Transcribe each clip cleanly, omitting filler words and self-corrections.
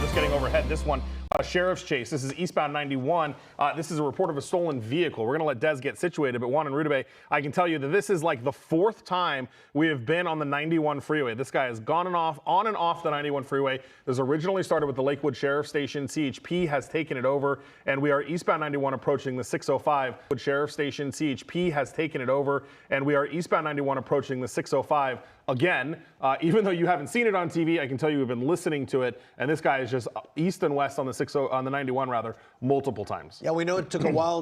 just getting overhead. This one, Sheriff's Chase. This is eastbound 91. This is a report of a stolen vehicle. We're going to let Des get situated, but Juan and Rudabeh, I can tell you that this is like the fourth time we have been on the 91 freeway. This guy has gone on and off the 91 freeway. This originally started with the Lakewood Sheriff Station. CHP has taken it over, and we are eastbound 91 approaching the 605. Sheriff Station, CHP has taken it over, and we are eastbound 91 approaching the 605. Again, even though you haven't seen it on TV, I can tell you we've been listening to it, and this guy is just east and west on the 91 rather, multiple times. Yeah, we know it took a while,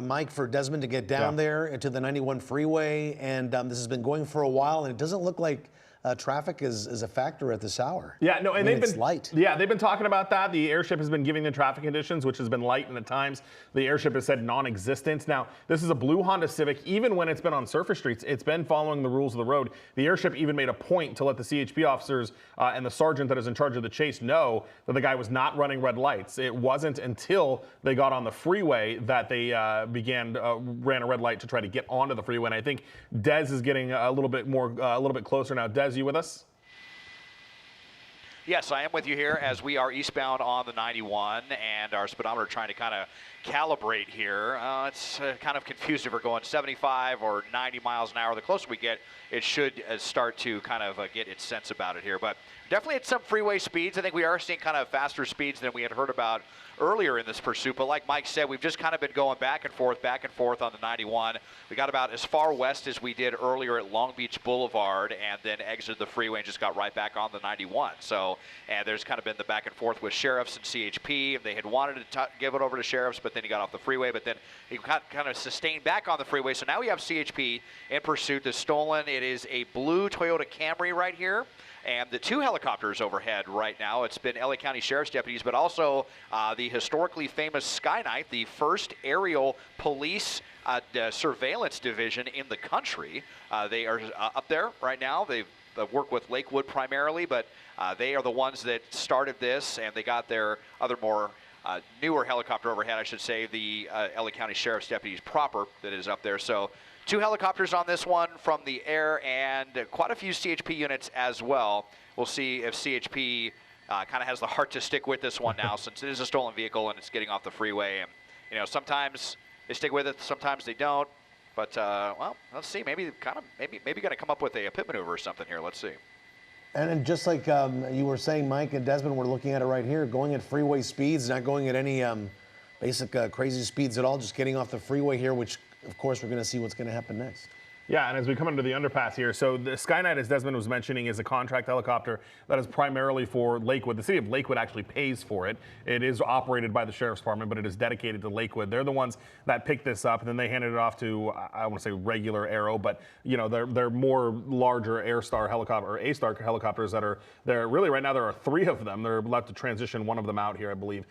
Mike, for Desmond to get down there into the 91 freeway, and this has been going for a while, and it doesn't look like traffic is a factor at this hour. Yeah, no, and it's light. Yeah, they've been talking about that. The airship has been giving the traffic conditions, which has been light, and at times the airship has said non-existent. Now, this is a blue Honda Civic. Even when it's been on surface streets, it's been following the rules of the road. The airship even made a point to let the CHP officers and the sergeant that is in charge of the chase know that the guy was not running red lights. It wasn't until they got on the freeway that they ran a red light to try to get onto the freeway. And I think Des is getting a little bit closer now. Des, you with us? Yes, I am with you here as we are eastbound on the 91 and our speedometer trying to kind of calibrate here. It's kind of confused if we're going 75 or 90 miles an hour. The closer we get, it should start to kind of get its sense about it here. But definitely at some freeway speeds. I think we are seeing kind of faster speeds than we had heard about earlier in this pursuit. But like Mike said, we've just kind of been going back and forth on the 91. We got about as far west as we did earlier at Long Beach Boulevard and then exited the freeway and just got right back on the 91. So, and there's kind of been the back and forth with sheriffs and CHP. They had wanted to give it over to sheriffs, but then he got off the freeway, but then he got kind of sustained back on the freeway. So now we have CHP in pursuit. The stolen, it is a blue Toyota Camry right here. And the two helicopters overhead right now, it's been LA County Sheriff's deputies, but also the historically famous Sky Knight, the first aerial police surveillance division in the country. They are up there right now. They work with Lakewood primarily, but they are the ones that started this, and they got their other more newer helicopter overhead, I should say, the LA County Sheriff's deputies proper that is up there. So two helicopters on this one from the air and quite a few CHP units as well. We'll see if CHP kind of has the heart to stick with this one now since it is a stolen vehicle and it's getting off the freeway. And, you know, sometimes they stick with it, sometimes they don't. But, well, let's see. Maybe going to come up with a pit maneuver or something here. Let's see. And just like you were saying, Mike and Desmond, we're looking at it right here, going at freeway speeds, not going at any basic crazy speeds at all, just getting off the freeway here, which of course, we're going to see what's going to happen next. Yeah, and as we come into the underpass here, so the Sky Knight, as Desmond was mentioning, is a contract helicopter that is primarily for Lakewood. The city of Lakewood actually pays for it. It is operated by the Sheriff's Department, but it is dedicated to Lakewood. They're the ones that picked this up, and then they handed it off to, I want to say regular Arrow, but you know, they're more larger Airstar helicopter or A-Star helicopters that are there. Really, right now there are three of them. They're about to transition one of them out here, I believe.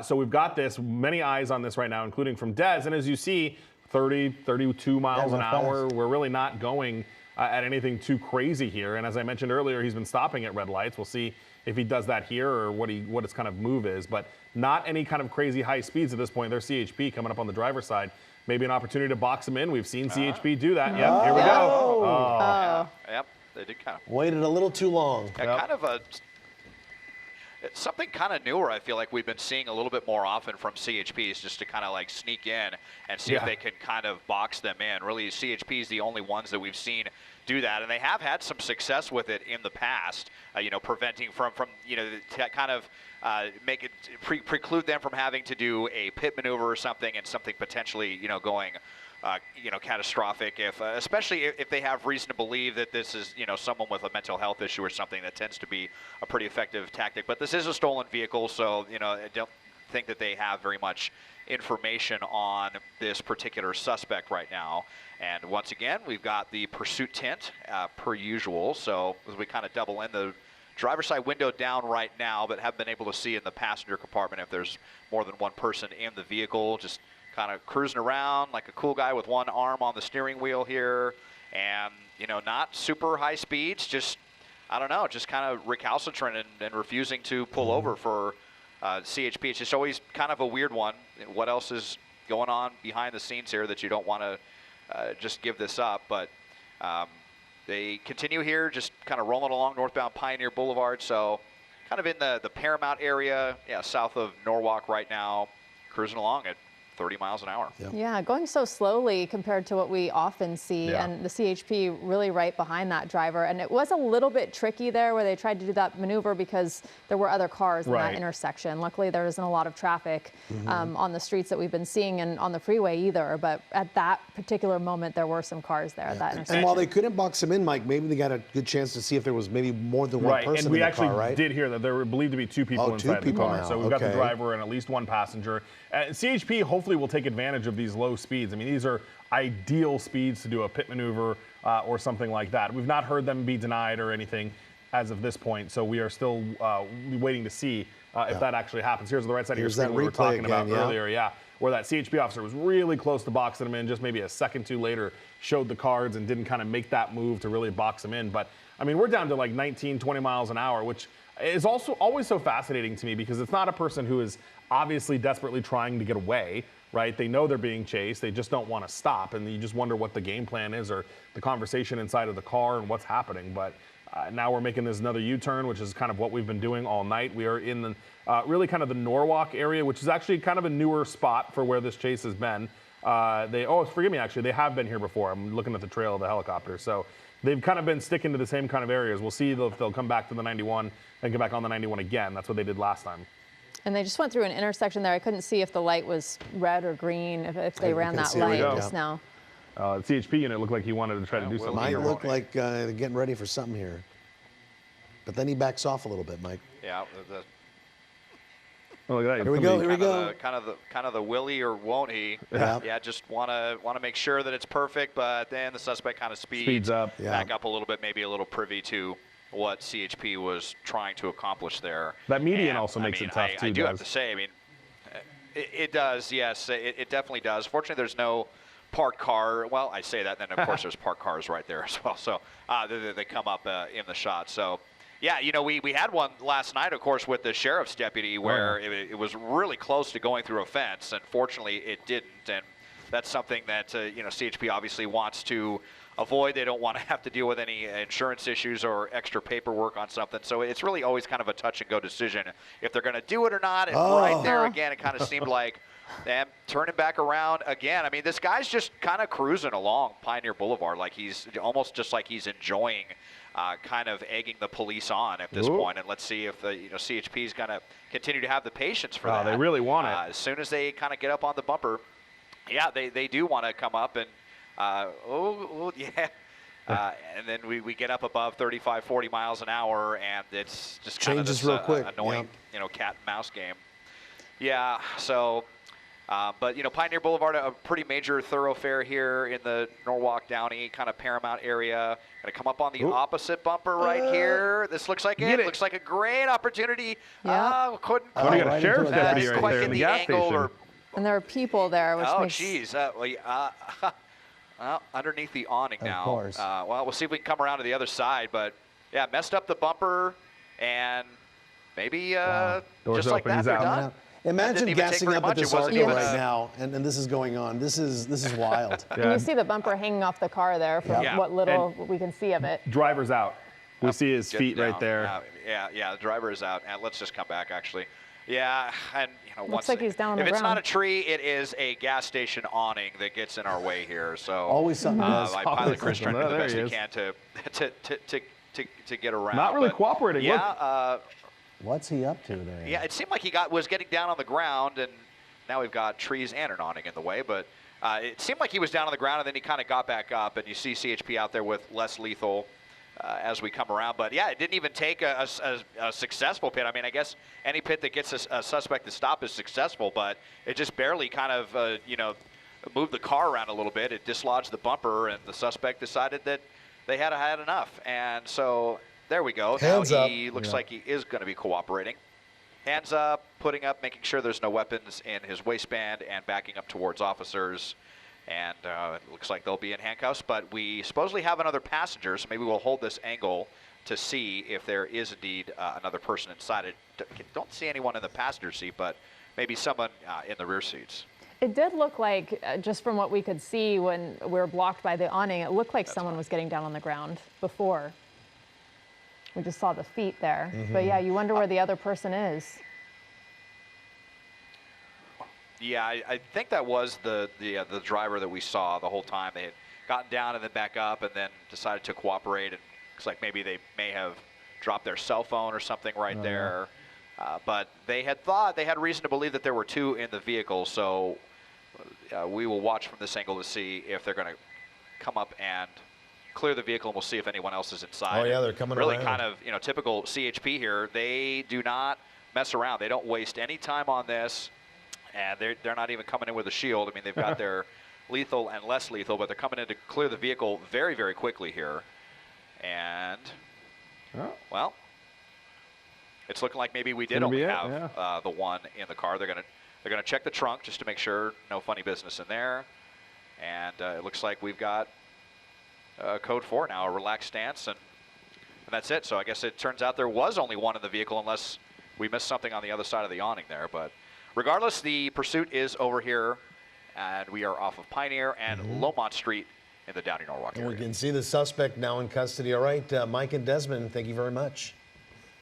So we've got this, many eyes on this right now, including from Des, and as you see, 30, 32 miles an hour. We're really not going at anything too crazy here. And as I mentioned earlier, he's been stopping at red lights. We'll see if he does that here or what his kind of move is. But not any kind of crazy high speeds at this point. There's CHP coming up on the driver's side. Maybe an opportunity to box him in. We've seen CHP do that. Yep, here we go. Oh. Yep, they did kind of. Waited a little too long. Yeah, kind of a... It's something kind of newer I feel like we've been seeing a little bit more often from CHPs, just to kind of like sneak in and see if they can kind of box them in. Really, CHP is the only ones that we've seen do that, and they have had some success with it in the past, you know, preventing from you know, to kind of make it preclude them from having to do a pit maneuver or something, and something potentially, you know, going you know, catastrophic, if especially if they have reason to believe that this is, you know, someone with a mental health issue or something. That tends to be a pretty effective tactic. But this is a stolen vehicle, so, you know, I don't think that they have very much information on this particular suspect right now. And once again, we've got the pursuit tint per usual. So as we kind of double in, the driver's side window down right now, but haven't been able to see in the passenger compartment if there's more than one person in the vehicle. Just kind of cruising around like a cool guy with one arm on the steering wheel here, and, you know, not super high speeds, just, I don't know, just kind of recalcitrant and refusing to pull over for CHP. It's just always kind of a weird one. What else is going on behind the scenes here that you don't want to just give this up? But they continue here, just kind of rolling along northbound Pioneer Boulevard. So kind of in the Paramount area, south of Norwalk right now, cruising along at 30 miles an hour. Yeah, going so slowly compared to what we often see, and the CHP really right behind that driver. And it was a little bit tricky there where they tried to do that maneuver because there were other cars in that intersection. Luckily, there isn't a lot of traffic on the streets that we've been seeing and on the freeway either. But at that particular moment, there were some cars there at that intersection. And while they couldn't box him in, Mike, maybe they got a good chance to see if there was maybe more than one person and we in the actually car, right? did hear that there were believed to be 2 people inside the car. now. So we've got the driver and at least 1 passenger. CHP hopefully will take advantage of these low speeds. I mean, these are ideal speeds to do a pit maneuver or something like that. We've not heard them be denied or anything as of this point, so we are still waiting to see if that actually happens. Here's the right side of your screen we were talking about earlier, where that CHP officer was really close to boxing him in, just maybe a second or two later, showed the cards and didn't kind of make that move to really box him in. But, I mean, we're down to like 19, 20 miles an hour, which is also always so fascinating to me because it's not a person who is obviously desperately trying to get away, right? They know they're being chased. They just don't want to stop. And you just wonder what the game plan is or the conversation inside of the car and what's happening. But now we're making this another U-turn, which is kind of what we've been doing all night. We are in the really kind of the Norwalk area, which is actually kind of a newer spot for where this chase has been. Forgive me, actually, they have been here before. I'm looking at the trail of the helicopter. So they've kind of been sticking to the same kind of areas. We'll see if they'll come back to the 91 and come back on the 91 again. That's what they did last time. And they just went through an intersection there. I couldn't see if the light was red or green, if they ran that light just now. The CHP unit looked like he wanted to try to do something. Might look like they're getting ready for something here. But then he backs off a little bit, Mike. Yeah. Oh, look at that. Here we go. Here we go. Kind of the will he or won't he? Yeah. Just want to make sure that it's perfect, but then the suspect kind of speeds up, back up a little bit, maybe a little privy to what CHP was trying to accomplish there. That median also makes it tough too. I do have to say, I mean, it does. Yes, it definitely does. Fortunately, there's no parked car. Well, I say that, then of course there's parked cars right there as well. So they come up in the shot. So. Yeah, you know, we had one last night, of course, with the sheriff's deputy where it was really close to going through a fence. Unfortunately, it didn't, and that's something that, CHP obviously wants to avoid. They don't want to have to deal with any insurance issues or extra paperwork on something. So it's really always kind of a touch-and-go decision if they're going to do it or not. And right there, again, it kind of seemed like them turning back around again. I mean, this guy's just kind of cruising along Pioneer Boulevard like he's almost just like he's enjoying kind of egging the police on at this point. And let's see if the CHP is going to continue to have the patience for that. They really want it. As soon as they kind of get up on the bumper, yeah, they do want to come up and, and then we get up above 35, 40 miles an hour, and it's just kind of this real quick. annoying, cat and mouse game. Yeah, so... but, Pioneer Boulevard, a pretty major thoroughfare here in the Norwalk, Downey, kind of Paramount area. Going to come up on the opposite bumper right here. This looks like it. Looks like a great opportunity. Yeah. Couldn't we got a sheriff's deputy right there in the gas station. And there are people there, which makes... geez. Well, underneath the awning now. Of course. Well, we'll see if we can come around to the other side. But, yeah, messed up the bumper, and maybe just like that, they're done. Imagine gassing up at this Arco right now, and this is going on. This is wild. And you see the bumper hanging off the car there from what little we can see of it. Driver's out. We see his feet right there. The driver is out. And let's just come back, actually. Yeah, and looks like he's down on the ground. If it's not a tree, it is a gas station awning that gets in our way here. So always something. My pilot Chris trying to do the best he can to get around. Not really cooperating. Yeah. What's he up to there? Yeah, it seemed like he was getting down on the ground, and now we've got trees and an awning in the way. But it seemed like he was down on the ground, and then he kind of got back up, and you see CHP out there with less lethal as we come around. But, yeah, it didn't even take a successful pit. I mean, I guess any pit that gets a suspect to stop is successful, but it just barely kind of, moved the car around a little bit. It dislodged the bumper, and the suspect decided that they had enough. And so there we go. Hands now up. He looks like he is going to be cooperating. Hands up, putting up, making sure there's no weapons in his waistband, and backing up towards officers. And it looks like they'll be in handcuffs, but we supposedly have another passenger, so maybe we'll hold this angle to see if there is indeed another person inside it. Don't see anyone in the passenger seat, but maybe someone in the rear seats. It did look like, just from what we could see when we were blocked by the awning, it looked like someone was getting down on the ground before. We just saw the feet there. But yeah, you wonder where the other person is. Yeah, I think that was the driver that we saw the whole time. They had gotten down and then back up and then decided to cooperate. And looks like maybe they may have dropped their cell phone or something right there. But they had reason to believe that there were two in the vehicle. So we will watch from this angle to see if they're going to come up and clear the vehicle, and we'll see if anyone else is inside. Oh yeah, they're coming really around. Kind of, typical CHP here. They do not mess around. They don't waste any time on this, and they're not even coming in with a shield. I mean, they've got their lethal and less lethal, but they're coming in to clear the vehicle very, very quickly here. And, well, it's looking like maybe we did only have the one in the car. They're gonna check the trunk just to make sure no funny business in there. And it looks like we've got code 4 now, a relaxed stance, and that's it. So I guess it turns out there was only one in the vehicle, unless we missed something on the other side of the awning there. But regardless, the pursuit is over here, and we are off of Pioneer and Lomont Street in the Downey Norwalk area. We can see the suspect now in custody. All right, Mike and Desmond, thank you very much.